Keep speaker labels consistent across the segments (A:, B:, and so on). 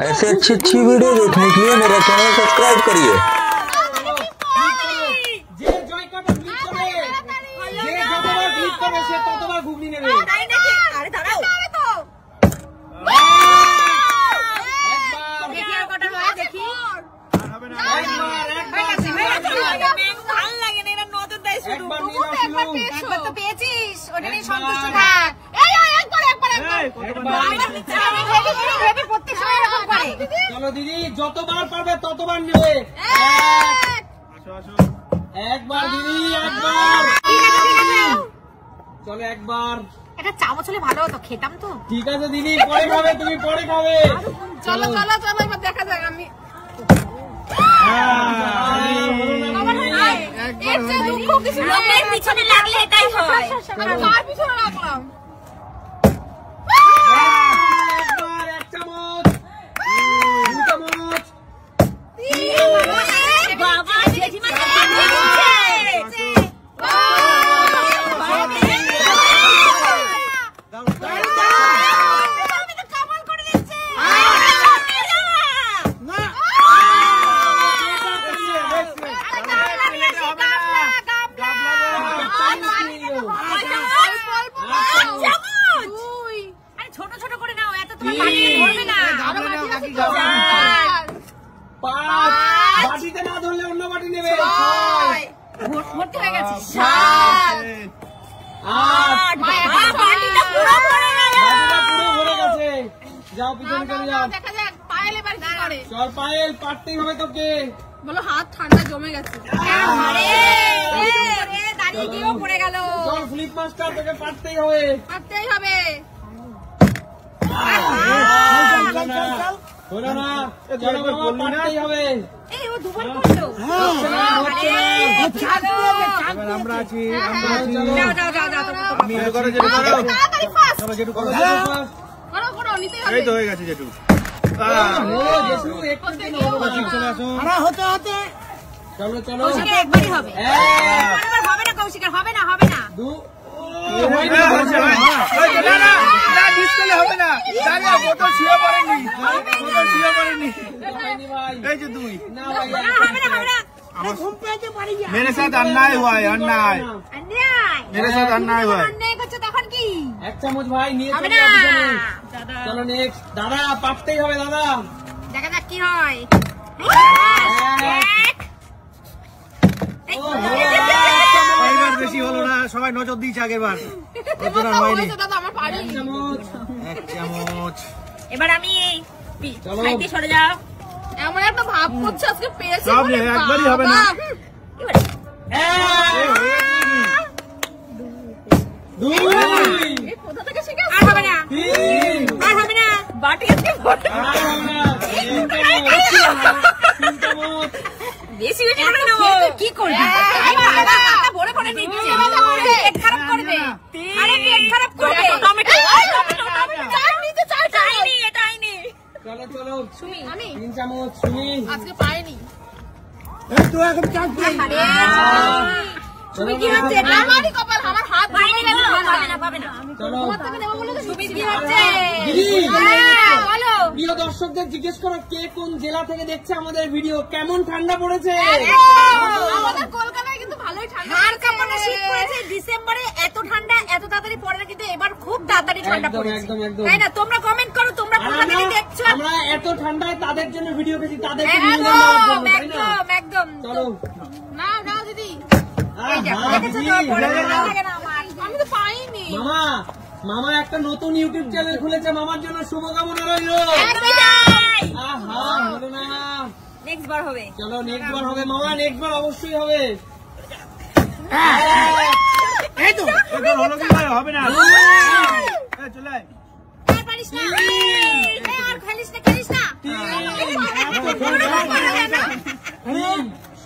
A: ऐसे अच्छी वीडियो देखने के लिए मेरा चैनल सब्सक्राइब करिए।
B: चलो दीदी যতবার পারবে ততবার নেবে। একবার দিদি একবার, চলো একবার।
C: এটা চামচ হলে ভালো হতো, খেতাম তো।
B: ঠিক আছে দিদি, পরে খাবে, তুমি পরে খাবে।
C: চলো চলো চলো, এবার দেখা যাক। আমি পিছনে লাগলে এটাই হয়, কার পিছনে রাখলাম।
B: এক চামচ, দু চামচ,
C: বাবা জেঠিমা
B: বাটিতে না ধরলে অন্য বাটি নেবে।
C: ভর্তি হয়ে গেছে।
B: যাও পিছনে চলে যাও।
C: দেখা যাক পায়েল এবার কি করে।
B: চল পায়েল, পারতেই হবে তোকে।
C: বলো হাত ঠান্ডা জমে গেছে। দাঁড়িয়ে গিয়েও পড়ে গেল।
B: চল ফ্লিপ মাস্টার, তোকে পারতেই হবে।
C: পারতেই হবে।
B: হলো না, চলো বাবা, পারতেই হবে।
C: এই ও দুবার করলো।
D: আমরা আছি,
C: যাও যাও যাও যাও। তাড়াতাড়ি ফাস্ট।
D: চলো জেঠু করো,
C: করো করো, নিতেই হবে।
D: এই তো হয়ে গেছে জেঠু। চলে আসো।
B: চলো চলো,
C: কৌশিকের একবারই হবে। এবার হবে না কৌশিকের, হবে না হবে না।
D: হবে না, বোতল ছুঁয়ে পড়েনি, বোতল ছুঁয়ে পড়েনি। এই যে দুই।
C: হবে না হবে না।
D: मेरे साथ अन्याय हुआ है, अन्याय मेरे साथ अन्याय हुआ है।
C: अन्याय করছে তখন কি?
B: এক চামচ ভাই নিয়ে
C: হবে
B: চলে
C: না।
B: যাও পিছনে।
C: দাদা
B: চলো নেক্সট, দাদা পারতেই হবে দাদা।
C: দেখা যাক কি হয়।
D: এইবার বেশি হলো না, সবাই নজর দিয়েছে আগের বার।
B: এক চামচ।
D: এক চামচ।
C: এবার আমি
B: চলো।
C: সাইডে সরে যাও। এমন একটা ভাব করছে আজকে পেয়েছি।
D: সব নিয়ে একবারই হবে না।
B: দুই,
C: কোথা থেকে শিখে? আর হবে না,
B: তিন,
C: আর হবে না। বাটি আজকে ভরে
B: আর হবে না, তিন চামচ।
C: বেশি বেশি করে নেবো। কি করবি? ভরে ভরে নিচ্ছে। পেট খারাপ করবে। আরে পেট খারাপ করবে। টমেটো নিতে চাইনি, এটা আইনি।
B: চলো চলো,
C: সুমি আমি
B: 3 চামচ। সুমি
C: আজকে পাইনি।
B: চলো
C: কি হচ্ছে? আমারই কপাল, আমার হাত পাইনি। পাবে না।
B: চলো।
C: তোমার থেকে নেবো বলে তো সুমি কি হচ্ছে?
B: দিদি,
C: বলো।
B: প্রিয় দর্শকদের জিজ্ঞেস করো, কে কোন জেলা থেকে দেখছে আমাদের ভিডিও, কেমন ঠান্ডা পড়েছে?
C: আমাদের কলকাতায় কিন্তু ভালোই ঠান্ডা। হাড় কাঁপানো শীত পড়েছে। ডিসেম্বরে এত ঠান্ডা এত তাড়াতাড়ি পড়ে না, কিন্তু এবার খুব তাড়াতাড়ি ঠান্ডা
B: একদম,
C: পড়েছে।
B: একদম, একদম।
C: তাই না? তোমরা কমেন্ট করো, তোমরা কোথা থেকে দেখছো।
B: আমরা এত ঠান্ডায় তাদের জন্য ভিডিও পেয়েছি, তাদেরকে
C: একদম
B: নিয়ে যাওয়ার জন্য, তাই না?
C: একদম একদম।
B: চলো।
C: নাও নাও দিদি।
B: আহা,
C: এই দেখো, দেখেছো
B: দিদি।
C: তো? পড়ে ভালো লাগে না আমার। আমি তো পাইনি।
B: মামা, মামা একটা নতুন ইউটিউব চ্যানেল খুলেছে, মামার জন্য শুভকামনা রইল। আহা, হলো না।
C: নেক্সট বার হবে।
B: চলো নেক্সট বার হবে মামা, নেক্সট বার অবশ্যই হবে।
D: এই তো এবার হলো কি ভাই, হবে না। এই চলে আয়।
C: আর পারিস না। এই আর খেলিস না, খেলিস না।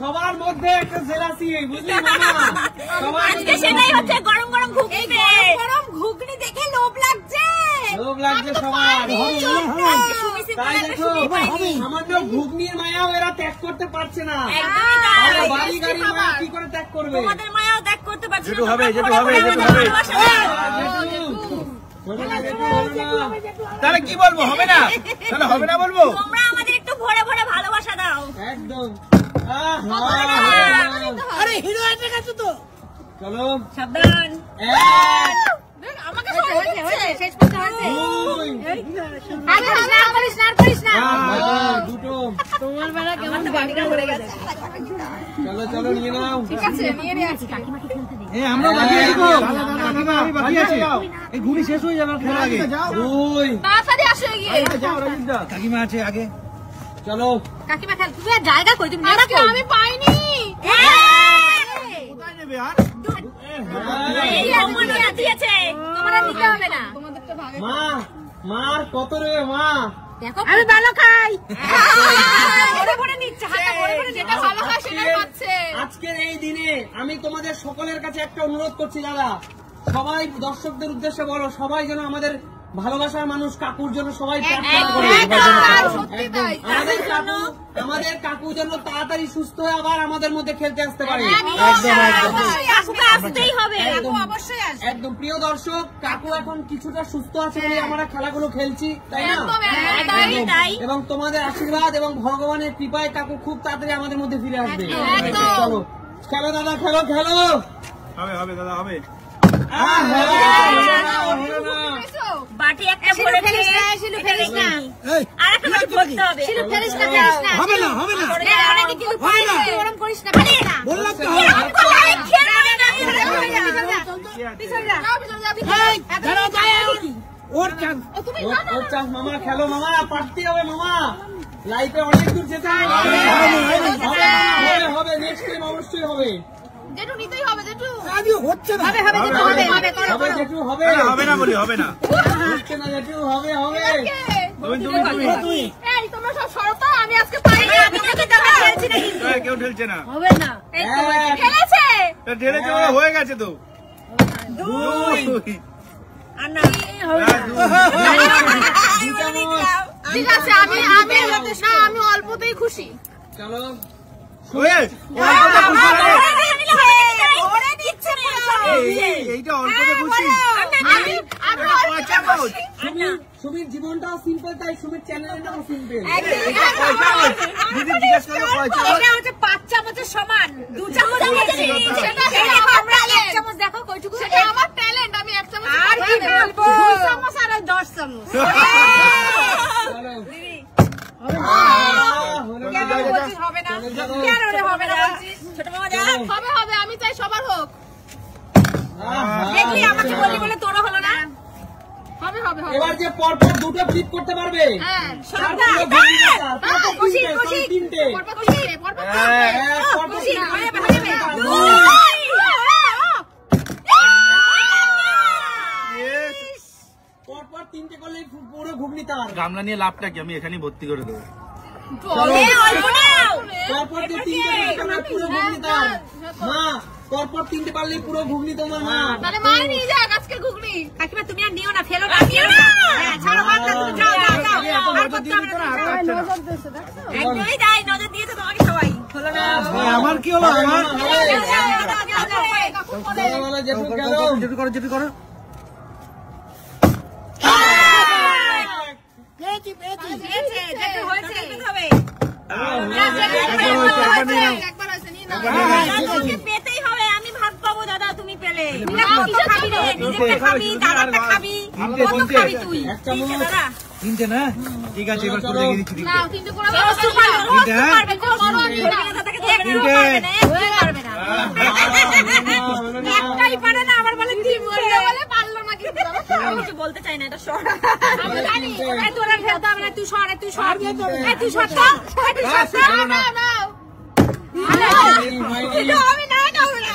B: সবার মধ্যে একটা জেলাসি, বুঝলি মামা?
C: আজকে সেটাই হচ্ছে, গরম গরম ঘুগনি। গরম ঘুগনি দেখে লোভ লাগছে।
B: লোভ লাগছে সবার। তাই দেখো, সামান্য ঘুগনির মায়াও এরা ত্যাগ করতে পারছে না। বাড়ি গাড়ি মায়া কি করে ত্যাগ করবে?
C: তোমাদের মায়াও ত্যাগ করতে পারছে না।
D: যেটু হবে, যেটু হবে, যেটু হবে। তাহলে কি বলবো? হবে না? তাহলে হবে না বলবো?
C: তোমরা আমাদের একটু ভরে ভরে ভালোবাসা দাও।
B: একদম।
E: আরে হিরো এসে গেছে তো।
B: চলো
C: সাবধান। আমাকে শেষ করতে হয়েছে।
B: দুটো।
C: তোমার বেলা কেমন বাড়িটা ভরে গেছে।
B: চলো চলো নিয়ে নাও।
C: ঠিক আছে নিয়ে নিয়ে আসি। কাকিমাকে খেলতে দে।
D: আমরা বাকি আছি তো। আমি বাকি আছি। এই ঘুরি শেষ হয়ে যাবে খেলা আগে।
B: দুই।
C: তাড়াতাড়ি আসো এগিয়ে।
D: যাও রাজিদা। কাকিমা আছে আগে।
B: চলো।
C: কাকিমা খেল। তুমি আর জায়গা কই? তুমি নেবা কই? আমি পাইনি।
D: কোথায় নেবে আর?
C: এই অমনিয়া দিয়েছে। তোমরা নিতে হবে না। তোমাদেরটা ভাগে।
B: মা মার কত রে মা?
C: দেখো আমি ভালো খাই। ভরে ভরে নিচ্ছে। হাতে ভরে ভরে যেটা ভালো খায় সেটাই পাচ্ছে।
B: আজকের এই দিনে আমি তোমাদের সকলের কাছে একটা অনুরোধ করছি দাদা, সবাই দর্শকদের উদ্দেশ্যে বলো, সবাই যেন আমাদের ভালোবাসার মানুষ কাকুর জন্য সবাই প্রার্থনা করে। একদম। আমাদের কাকু যেন তাড়াতাড়ি সুস্থ হয়ে আবার আমাদের মধ্যে খেলতে আসতে পারে।
C: আসতেই হবে। অবশ্যই আসবে।
B: একদম। প্রিয় দর্শক, কাকু এখন কিছুটা সুস্থ আছে বলে আমরা খেলাগুলো খেলছি, তাই না? এবং তোমাদের আশীর্বাদ এবং ভগবানের কৃপায় কাকু খুব তাড়াতাড়ি আমাদের মধ্যে ফিরে আসবে। চলো খেলো দাদা, খেলো খেলো।
D: হবে হবে দাদা হবে।
C: বাটি একটা ভরে ফেলিস না, শিলু ফেলিস না। আর একটা বাটি ভরতে হবে। শিলু ফেলিস না, ফেলিস না।
D: হবে না হবে না।
C: অনেক কিন্তু পাইছে। গরম করিস না, পারিস না।
D: বললাম তো
C: খেলো না। পিছনে যা। পিছনে যা। দাঁড়াও দাঁড়াও।
D: ওর চান্স।
C: তুমি
B: ওর চাষ মামা, খেলো মামা, পারতে হবে মামা। লাইফে অনেক দূর যেতে হবে। হবে নেক্সট টাইম অবশ্যই হবে।
C: জেঠু নিতেই হবে জেঠু।
E: আজ হচ্ছে না।
C: হবে হবে জেঠু হবে হবে করো
B: হবে
C: করো।
B: জেঠু হবে।
D: হবে না বলি হবে না।
B: হচ্ছে না জেঠু, হবে হবে।
D: তুমি
C: এই তোমরা সব সরতো, আমি আজকে পারি না। আমি তো তোমরা খেলছি না কিন্তু।
D: কেউ ঠেলছে না।
C: হবে না। এই তো খেলেছে।
D: ঠেলেছে ওরা হয়ে গেছে তো।
C: দুই। আর না ঠিক আছে। আমি না আমি অল্পতেই খুশি।
B: চলো
D: এইটা অল্পতে খুশি।
B: সুমির জীবনটাও সিম্পল, তাই সুমির চ্যানেলের নাম সিম্পল।
D: দিদি জিজ্ঞেস করলো পয়সা।
C: এটা হচ্ছে 5 চামচের সমান। 2 চামচ আমরা 1 চামচ দেখো কয়টুকু। সেটা আমার ট্যালেন্ট। আমি 1 চামচ আর কি বলবো। 2 চামচ আর 10 চামচ। হবে না কেন রে? হবে না বলছিস? ছোট মামা যা। হবে হবে। আমি চাই সবার হোক। দেখি আমাকে বলি বলে তোর হলো না। হবে হবে হবে।
B: এবার যে পরপর দুটো ফ্লিপ করতে পারবে,
C: হ্যাঁ
B: তারপরে
C: খুশি খুশি।
B: তিনটে
C: পরপর খুশি পরপর খুশি। হবে হবে।
B: পরপর তিনটে করলে পুরো ঘুগনি তার।
D: গামলা নিয়ে লাভটা কি? আমি এখানেই ভর্তি করে দেবো।
B: পরপর যে তিনটে করলে পুরো ঘুগনি তার। মা পরপর তিনটে পারলেই পুরো ঘুগনি তোমার মা।
C: তাহলে মা নিয়ে যাক আজকে ঘুগনি। কাকিমা তুমি আর নিও না, ফেলো না, নিও না। হ্যাঁ ছাড়ো বাদ দাও, তুমি যাও যাও যাও। আর করতে হবে না। একদমই তাই, নজর দিয়েছে তোমাকে সবাই। হলো না।
D: আমার কি হলো? আমার
B: বলো জেঠু খেলো।
D: যেটু করো যেটু করো।
E: পেয়েছি পেয়েছি।
C: যেটা হয়েছে দেখতে হবে।
E: একবার আছে নিয়ে নাও।
C: তোমাকে পেতেই হবে। আমি ভাগ পাবো দাদা, তুমি পেলে। কিসে খাবি রে? নিজেরটা খাবি, দাদারটা খাবি, কত খাবি তুই?
B: এক চামচ।
C: দাদা
D: তিনটে না? ঠিক আছে এবার করে রেখে দিচ্ছি তিনটে।
C: নাও তিনটে করে দাও। সুপার
D: তিনটে, হ্যাঁ?
C: পারবে কোন আমি না। দাদাকে দেখতে পারবে না, একটু পারবে না। একটাই পারে না, আবার বলে তিন বলে পারলো না কিন্তু দাদা। আমি কিছু বলতে চাই না, এটা সর। আমি জানি এই তোর আর ফেলতে হবে না, তুই সর, তুই সর। এই তুই সর তো, এই তুই সর তো। না না আমি না খাবো না।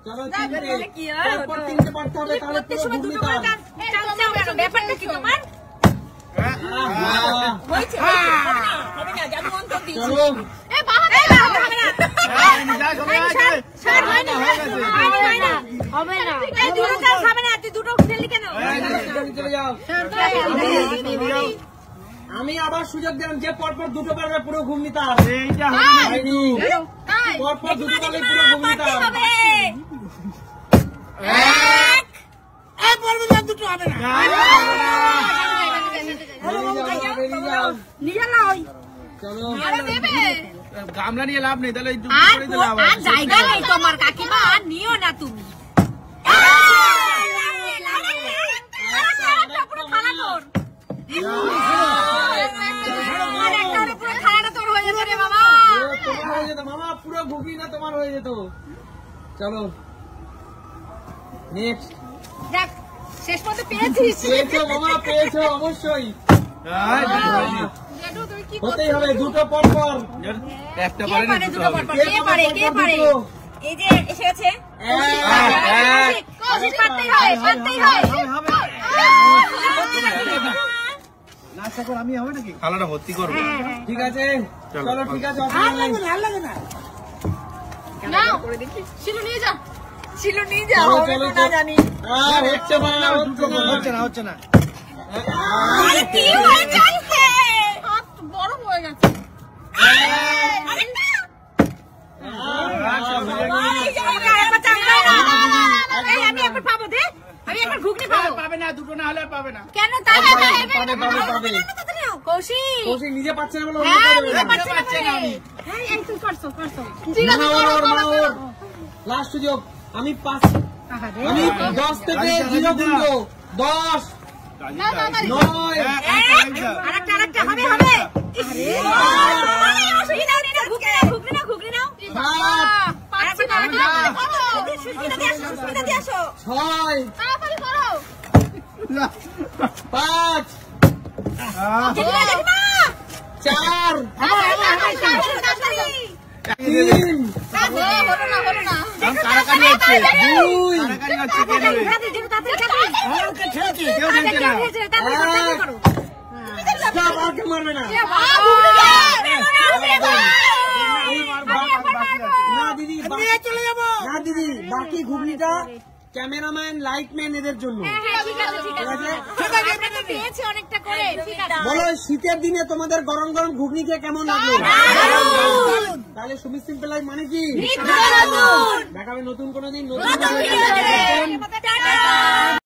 B: চলো তিনটে। পরপর তিনটে পারতে হবে, তাহলে পুরো ঘুগনি তার।
C: ব্যাপারটা কি তোমার? হয়েছে হবে না, জাদু অন্তর দিয়েছি।
B: চলো
C: এ বাহানা হবে না। হবে না। এই দুটো চাল খাবে না, তুই দুটো খেলি কেন?
B: চলে যাও। আমি আবার সুযোগ দিলাম, যে পরপর দুটো পারবে পুরো ঘুগনি তার।
D: এইটা
B: হয়নি। পরপর দুটো পারলে পুরো ঘুগনি তার।
E: এক পারবে না, দুটো হবে না।
C: নিয়ে নাও
B: চলো
C: আরে দেবে
D: গামলা নিয়ে লাভ নেই, তাহলে এই দুটো
C: আর
D: করে দিলে আবার
C: আর জায়গা নেই তোমার কাকিমা, আর নিও না তুমি। পুরো থালা তোর, আর একটা পুরো থালাটা তোর হয়ে যাবে রে বাবা।
B: তোমার হয়ে যেত মামা, পুরো ঘুগনিটা তোমার হয়ে যেত। চলো নেক্সট।
C: দেখ শেষ পর্যন্ত পেয়েছিস।
B: পেয়েছো মামা, পেয়েছো অবশ্যই।
C: জেঠু তুই কি
B: হতেই হবে, দুটো পর পর।
D: একটা
C: কে
D: পারে না,
C: পারে
D: দুটো
C: দুটো
D: হবে।
C: পর পর? কে পারে কে পারে? এই যে এসেছে কোশিশ করতেই হয়, করতেই হয়।
D: থালাটা ভর্তি করবো।
B: ঠিক আছে
D: চলো,
B: চলো, ঠিক আছে,
E: আর
B: অসুবিধা নেই।
E: লাগবে না, আর লাগবে না।
C: নাও শিলু নিয়ে যা, শিলু নিয়ে যা,
B: চলো,
C: হবে
B: চলো,
C: তো না
B: চলো।
C: জানি।
B: আর হচ্ছে না, হচ্ছে না।
D: হচ্ছে না।
C: আরে কি হয়ে যাচ্ছে? হাত বড় হয়ে গেছে। আরেকটা। এই যে আমাকে আরেকবার চাঙ্গাই না। এই আমি একবার পাবো দে, আমি একবার ঘুগনি পাবো।
D: পাবে না, দুটো না হলে আর পাবে না।
C: কেন তাই হবে?
B: পাবে।
C: কৌশিক
B: কৌশিক নিজে পাচ্ছে না বলে অন্য
C: হ্যাঁ
B: করে
C: নিজে
B: দেবে।
C: পারছি না বলে। হ্যাঁ এই তুই করছো ঠিক আছে,
B: মামা ওর,
C: করো,
B: মামা
C: করো,
B: ওর।
C: করো।
B: লাস্ট সুযোগ। আমি 5,
C: আহারে।
B: আমি 10 থেকে 0 গুনবো। 10,
C: না, না, না।
B: 9,
C: আরেকটা হবে হবে। আরে অসুবিধা নেই, ঘুগনি নাও।
B: 7,
C: পারছি না। সুস্মিতা দিয়ে আসো।
B: 6,
C: তাড়াতাড়ি করো।
B: 5,
C: জেঠিমা
B: 4,
C: তাড়াতাড়ি।
B: 3,
C: হলো না।
D: কারাকারি হচ্ছে।
B: 2,
D: কারাকারি হচ্ছে, কে নেবে?
E: আমাকে ছেড়েছি।
D: কেউ নিচ্ছে না।
B: সব আমাকে মারবে না। না দিদি,
E: নিয়ে চলে যাবো।
B: না দিদি, বাকি ঘুগনিটা ক্যামেরাম্যান, লাইটম্যান এদের জন্য।
C: পেয়েছি অনেকটা করে, ঠিক আছে।
B: বলো শীতের দিনে তোমাদের গরম গরম ঘুগনি খেয়ে কেমন লাগলো? তাহলে সুমিত সিম্পল লাইফ মানে কি? দেখাবে নতুন কোনো দিন, নতুন
C: টাটা।